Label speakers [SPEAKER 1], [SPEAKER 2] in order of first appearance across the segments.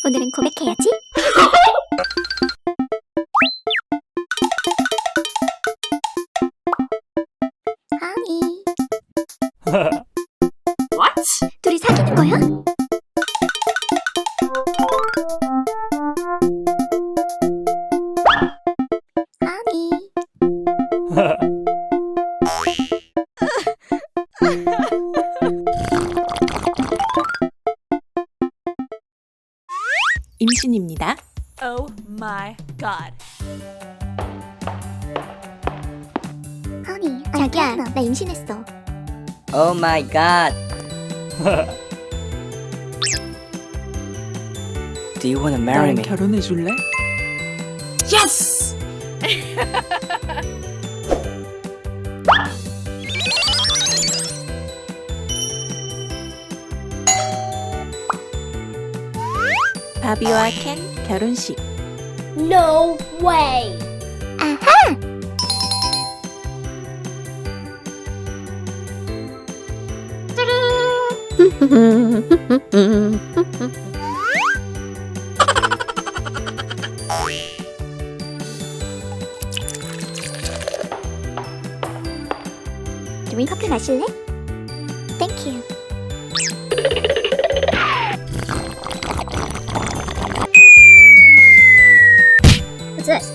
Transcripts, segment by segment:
[SPEAKER 1] 오늘은 고백해야지. 하니.
[SPEAKER 2] What?
[SPEAKER 1] 둘이 사귀는 거야? 하니.
[SPEAKER 3] 임신입니다.
[SPEAKER 2] Oh my god.
[SPEAKER 1] 하니. 자기야, 나 임신했어.
[SPEAKER 4] Oh my god. Do you want to marry
[SPEAKER 3] 나랑
[SPEAKER 4] me?
[SPEAKER 3] 결혼해 줄래?
[SPEAKER 2] Yes!
[SPEAKER 3] 바비와 켄 결혼식.
[SPEAKER 1] No way. 아하. 우리 커피 마실래? 땡큐. What's this?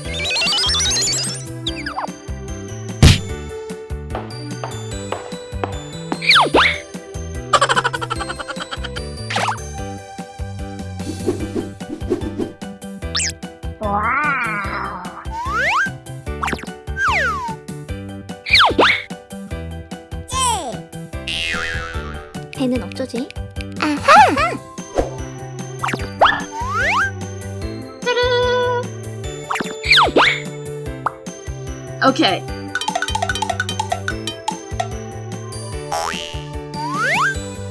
[SPEAKER 1] 와우. 배는 어쩌지? 아하!
[SPEAKER 2] Okay.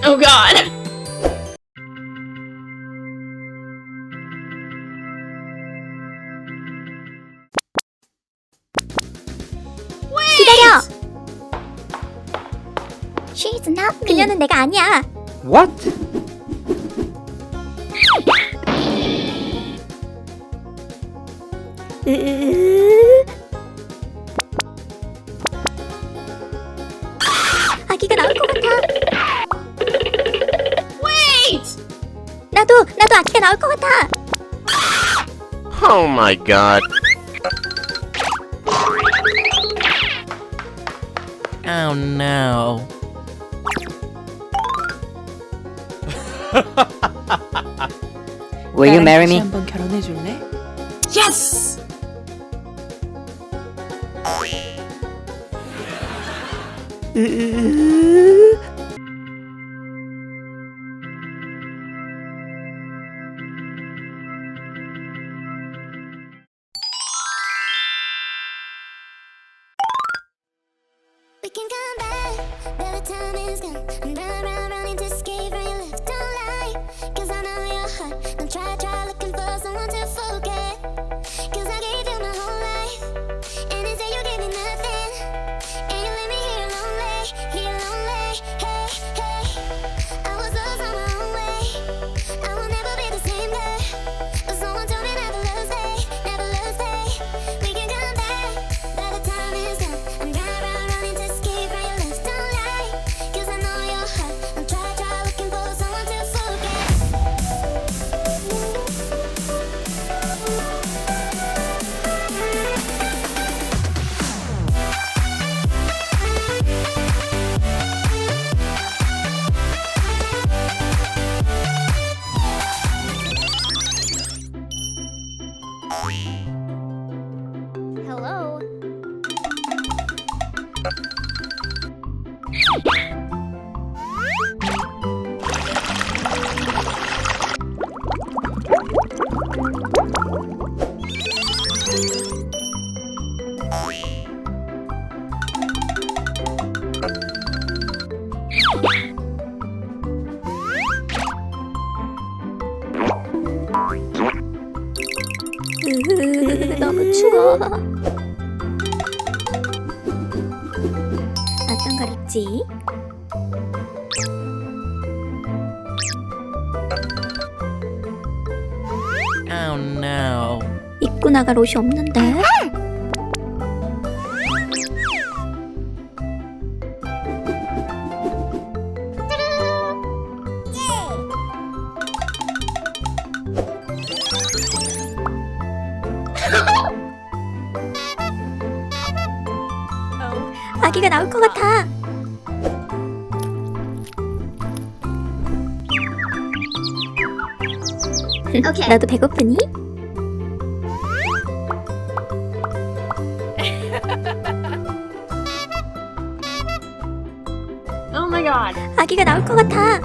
[SPEAKER 2] Oh god.
[SPEAKER 1] 기다려! She's not me. 그녀는 내가 아니야.
[SPEAKER 4] What?
[SPEAKER 1] 아기가 나올 것 같아.
[SPEAKER 2] Wait!
[SPEAKER 1] 나도 아기가 나올 것 같아.
[SPEAKER 5] Oh my god. Oh no.
[SPEAKER 4] Will you
[SPEAKER 3] 나랑
[SPEAKER 4] marry
[SPEAKER 3] 다시
[SPEAKER 4] me?
[SPEAKER 3] 한번 결혼해 줄래?
[SPEAKER 2] Yes!
[SPEAKER 6] We can come back, but the time is gone. I'm running to escape from your left. Don't lie, 'cause I know your heart. Don't try looking for someone to forget. 'Cause I gave you my whole life, and instead you gave me nothing. And you leave me here lonely. Hey, hey. I was lost on my own way. I will never be the same girl. But someone told me never love stay. We can come back, but the time is gone. I'm running to escape from your left. Don't lie, 'cause I know your heart. I'm try looking for someone to forget.
[SPEAKER 1] Hello. 너무 추워. 어떤 걸 입지?
[SPEAKER 5] Oh no.
[SPEAKER 1] 입고 나갈 옷이 없는데. 아기가 나올 것 같아.
[SPEAKER 2] Okay.
[SPEAKER 1] 나도 배고프니?
[SPEAKER 2] Oh my god.
[SPEAKER 1] 아기가 나올 것 같아.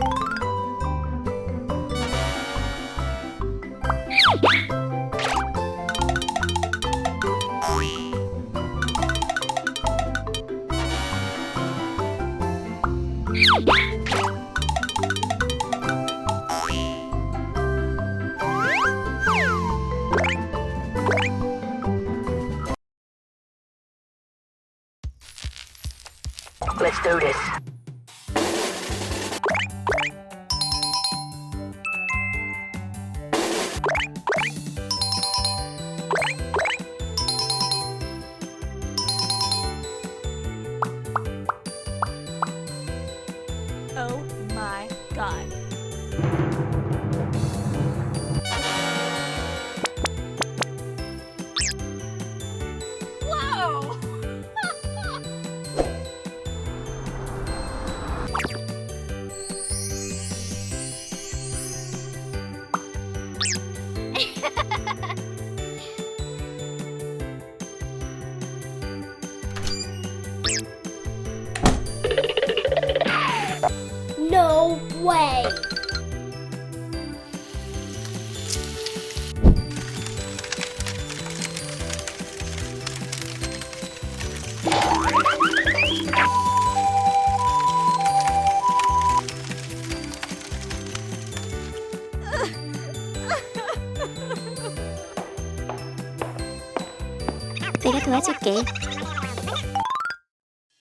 [SPEAKER 7] Let's do this.
[SPEAKER 3] Oh my god.
[SPEAKER 6] No way.
[SPEAKER 1] 내가 도와줄게.